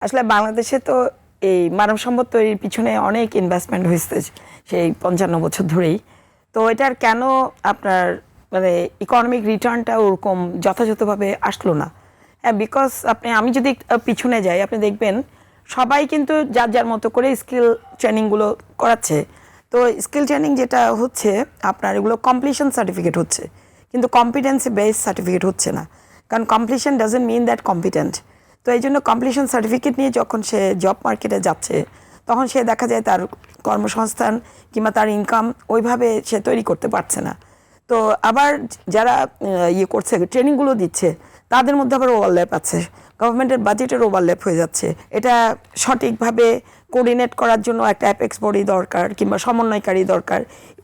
আসলে বাংলাদেশে তো এই মানব সম্পদ তৈরির পিছনে অনেক ইনভেস্টমেন্ট হয়েছে সেই 55 বছর ধরেই। তো এটার কেন আপনার মানে ইকোনমিক রিটার্নটা ওরকম যথাযথভাবে আসলো না? হ্যাঁ, বিকজ আমি যদি পিছনে যাই, আপনি দেখবেন সবাই কিন্তু যার যার মতো করে স্কিল ট্রেনিংগুলো করাচ্ছে। তো স্কিল ট্রেনিং যেটা হচ্ছে আপনার এগুলো কমপ্লিশন সার্টিফিকেট হচ্ছে, কিন্তু কম্পিটেন্সি বেস সার্টিফিকেট হচ্ছে না, কারণ completion doesn't mean that competent. তো এই জন্য কমপ্লিশন সার্টিফিকেট নিয়ে যখন সে জব মার্কেটে যাচ্ছে, তখন সে দেখা যায় তার কর্মসংস্থান কিংবা তার ইনকাম ওইভাবে সে তৈরি করতে পারছে না। তো আবার যারা করছে, ট্রেনিংগুলো দিচ্ছে, তাদের মধ্যে আবার ওভারল্যাপ আছে, গভর্নমেন্টের বাজেটের ওভারল্যাপ হয়ে যাচ্ছে। এটা সঠিকভাবে কোঅর্ডিনেট করার জন্য একটা অ্যাপেক্স বডি দরকার কিংবা সমন্বয়কারী দরকার।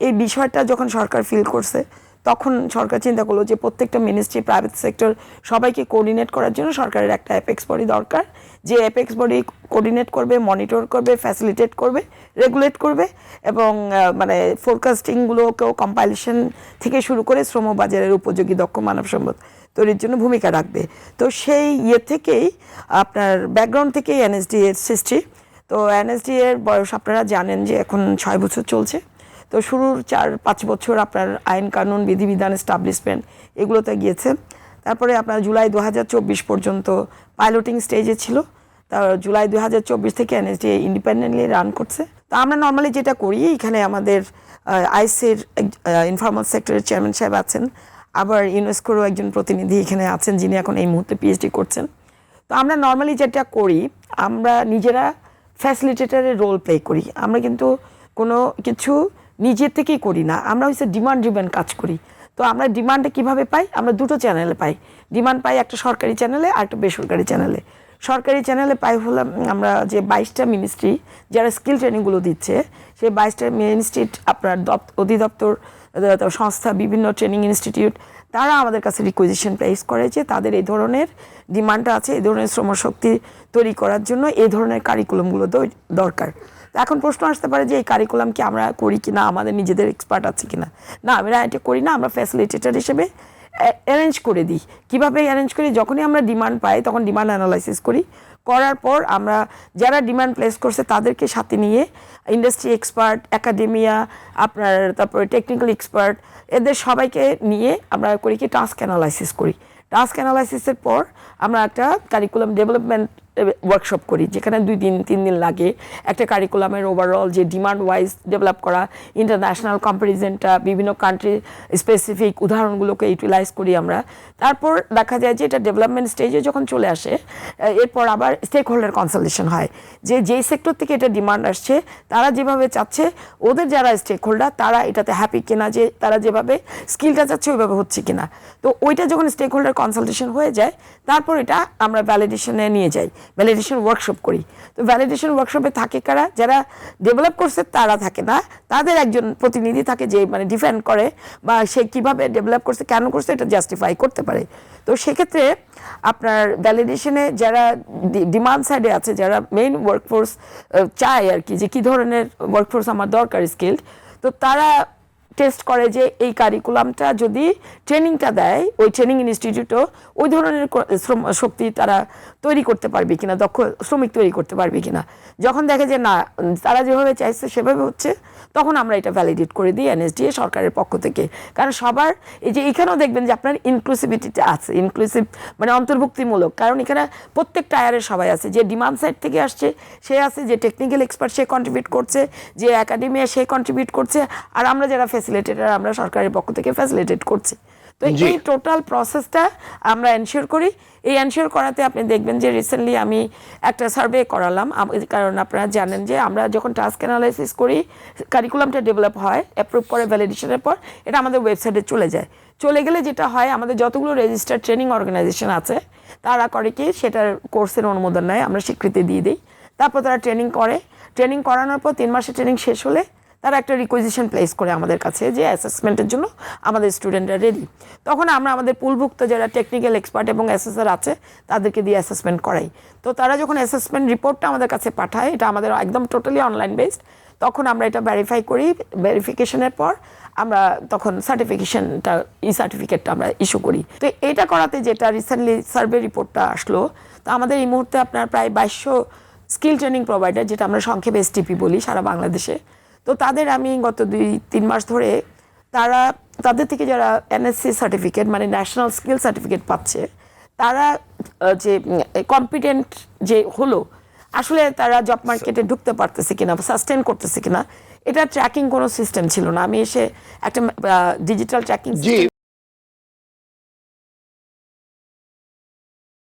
এই বিষয়টা যখন সরকার ফিল করছে, তখন সরকার চিন্তা করলো যে প্রত্যেকটা মিনিস্ট্রি, প্রাইভেট সেক্টর সবাইকে কোঅর্ডিনেট করার জন্য সরকারের একটা অ্যাপেক্স বডি দরকার, যে অ্যাপেক্স বডি কোঅর্ডিনেট করবে, মনিটর করবে, ফ্যাসিলিটেট করবে, রেগুলেট করবে এবং মানে ফোরকাস্টিংগুলোকেও কম্পাইলেশন থেকে শুরু করে শ্রম বাজারের উপযোগী দক্ষ মানব সম্পদ তৈরির জন্য ভূমিকা রাখবে। তো সেই থেকেই আপনার ব্যাকগ্রাউন্ড থেকেই এনএসডি এর সৃষ্টি। তো এনএসডি এর বয়স আপনারা জানেন যে এখন 6 বছর চলছে। তো শুরুর 4-5 বছর আপনার আইন কানুন বিধিবিধান এস্টাবলিশমেন্ট এগুলোতে গিয়েছে। তারপরে আপনার জুলাই 2024 পর্যন্ত পাইলটিং স্টেজে ছিল। তার জুলাই 2024 থেকে এনএসডি ইন্ডিপেন্ডেন্টলি রান করছে। তো আমরা নর্মালি যেটা করি, এখানে আমাদের আইসির ইনফর্মাল সেক্টরের চেয়ারম্যান সাহেব আছেন, আবার ইউনেস্কোরও একজন প্রতিনিধি এখানে আছেন যিনি এখন এই মুহূর্তে পিএইচডি করছেন। তো আমরা নর্মালি যেটা করি, আমরা নিজেরা ফ্যাসিলিটেটরের রোল প্লে করি। আমরা কিন্তু কোনো কিছু নিজের থেকেই করি না, আমরা হচ্ছে ডিমান্ড ড্রিভেন কাজ করি। তো আমরা ডিমান্ডে কিভাবে পাই? আমরা দুটো চ্যানেলে পাই। ডিমান্ড পাই একটা সরকারি চ্যানেলে আর একটা বেসরকারি চ্যানেলে। সরকারি চ্যানেলে পাই হলাম আমরা যে 22টা মিনিস্ট্রি যারা স্কিল ট্রেনিংগুলো দিচ্ছে, সেই 22টা মিনিস্ট্রি আপনার অধিদপ্তর সংস্থা, বিভিন্ন ট্রেনিং ইনস্টিটিউট, তারা আমাদের কাছে রিকুইজিশন প্লেস করে যে তাদের এই ধরনের ডিমান্ডটা আছে, এই ধরনের শ্রমশক্তি তৈরি করার জন্য এই ধরনের কারিকুলামগুলো দরকার। এখন প্রশ্ন আসতে পারে যে এই কারিকুলাম কি আমরা করি কিনা, আমাদের নিজেদের এক্সপার্ট আছে কিনা। না, আমরা এটা করি না, আমরা ফ্যাসিলিটেটর হিসেবে অ্যারেঞ্জ করে দিই। কীভাবে অ্যারেঞ্জ করি? যখনই আমরা ডিমান্ড পাই তখন ডিমান্ড অ্যানালাইসিস করি, করার পর আমরা যারা ডিমান্ড প্লেস করছে তাদেরকে সাথে নিয়ে ইন্ডাস্ট্রি এক্সপার্ট, একাডেমিয়া, আপনার তারপরে টেকনিক্যাল এক্সপার্ট, এদের সবাইকে নিয়ে আমরা করি কি টাস্ক অ্যানালাইসিস করি। টাস্ক অ্যানালাইসিসের পর আমরা একটা কারিকুলাম ডেভেলপমেন্ট ওয়ার্কশপ করি, যেখানে 2-3 দিন লাগে একটা কারিকুলামের ওভারঅল যে ডিমান্ড ওয়াইজ ডেভেলপ করা, ইন্টারন্যাশনাল কম্পারিজনটা, বিভিন্ন কান্ট্রি স্পেসিফিক উদাহরণগুলোকে ইউটিলাইজ করি আমরা। তারপর দেখা যায় যে এটা ডেভেলপমেন্ট স্টেজে যখন চলে আসে, এরপর আবার স্টেক হোল্ডার কনসালটেশন হয়, যে যেই সেক্টর থেকে এটা ডিমান্ড আসছে তারা যেভাবে চাচ্ছে, ওদের যারা স্টেক হোল্ডার তারা এটাতে হ্যাপি কিনা, যে তারা যেভাবে স্কিলটা চাচ্ছে ওইভাবে হচ্ছে কিনা। তো ওইটা যখন স্টেক হোল্ডার কনসালটেশন হয়ে যায়, তারপর এটা আমরা ভ্যালিডেশনে নিয়ে যাই, ভ্যালিডেশন ওয়ার্কশপ করি। তো ভ্যালিডেশন ওয়ার্কশপে থাকে কারা? যারা ডেভেলপ করছে তারা থাকে না, তাদের একজন প্রতিনিধি থাকে যে মানে ডিফেন্ড করে বা সে কীভাবে ডেভেলপ করছে, কেন করছে, এটা জাস্টিফাই করতে পারে। তো সেক্ষেত্রে আপনার ভ্যালিডেশনে যারা ডিমান্ড সাইডে আছে, যারা মেইন ওয়ার্কফোর্স চায় আর কি, যে কী ধরনের ওয়ার্কফোর্স আমার দরকার স্কিল্ড, তো তারা টেস্ট করে যে এই কারিকুলামটা যদি ট্রেনিংটা দেয়, ওই ট্রেনিং ইনস্টিটিউটও ওই ধরনের শ্রম শক্তি তারা তৈরি করতে পারবে কিনা, দক্ষ শ্রমিক তৈরি করতে পারবে কিনা। যখন দেখে যে না, তারা যেভাবে চাইছে সেভাবে হচ্ছে, তখন আমরা এটা ভ্যালিডেট করে দিই এনএসডিএ সরকারের পক্ষ থেকে। কারণ সবার এই যে এখানেও দেখবেন যে আপনার ইনক্লুসিভিটিটা আছে, ইনক্লুসিভ মানে অন্তর্ভুক্তিমূলক, কারণ এখানে প্রত্যেক টায়ারের সবাই আছে, যে ডিমান্ড সাইড থেকে আসছে সে আছে, যে টেকনিক্যাল এক্সপার্ট সে কন্ট্রিবিউট করছে, যে একাডেমিয়া সে কন্ট্রিবিউট করছে, আর আমরা যারা ফ্যাসিলিটেটর আমরা সরকারের পক্ষ থেকে ফ্যাসিলিটেট করছি। তো এই টোটাল প্রসেসটা আমরা এনশিওর করি। এই এনশিওর করাতে আপনি দেখবেন যে রিসেন্টলি আমি একটা সার্ভে করালাম, কারণ আপনারা জানেন যে আমরা যখন টাস্ক অ্যানালাইসিস করি, কারিকুলামটা ডেভেলপ হয়, অ্যাপ্রুভ করে ভ্যালিডেশনের পর এটা আমাদের ওয়েবসাইটে চলে যায়। চলে গেলে যেটা হয়, আমাদের যতগুলো রেজিস্টার্ড ট্রেনিং অর্গানাইজেশন আছে তারা করে কি, সেটার কোর্সের অনুমোদন নেয়, আমরা স্বীকৃতি দিয়ে দিই। তারপর তারা ট্রেনিং করে, ট্রেনিং করানোর পর 3 মাসের ট্রেনিং শেষ হলে তারা একটা রিকোয়েজিশন প্লেস করে আমাদের কাছে যে অ্যাসেসমেন্টের জন্য আমাদের স্টুডেন্টরা রেডি। তখন আমরা আমাদের পুলভুক্ত যারা টেকনিক্যাল এক্সপার্ট এবং অ্যাসেসর আছে তাদেরকে দিয়ে অ্যাসেসমেন্ট করাই। তো তারা যখন অ্যাসেসমেন্ট রিপোর্টটা আমাদের কাছে পাঠায়, এটা আমাদের একদম টোটালি অনলাইন বেসড, তখন আমরা এটা ভেরিফাই করি। ভেরিফিকেশনের পর আমরা তখন সার্টিফিকেশনটা সার্টিফিকেটটা আমরা ইস্যু করি। তো এটা করাতে যেটা রিসেন্টলি সার্ভে রিপোর্টটা আসলো, তো আমাদের এই মুহূর্তে আপনার প্রায় 2200 স্কিল ট্রেনিং প্রোভাইডার, যেটা আমরা সংক্ষেপে এসটিপি বলি, সারা বাংলাদেশে। তো তাদের আমি গত 2-3 মাস ধরে তাদের থেকে যারা এনএসসি সার্টিফিকেট মানে ন্যাশনাল স্কিল সার্টিফিকেট পাচ্ছে, তারা যে কম্পিটেন্ট যে হলো, আসলে তারা জব মার্কেটে ঢুকতে পারতেছে কিনা, সাস্টেন করতেছে কিনা, এটা ট্র্যাকিং কোনো সিস্টেম ছিল না। আমি এসে একটা ডিজিটাল ট্র্যাকিং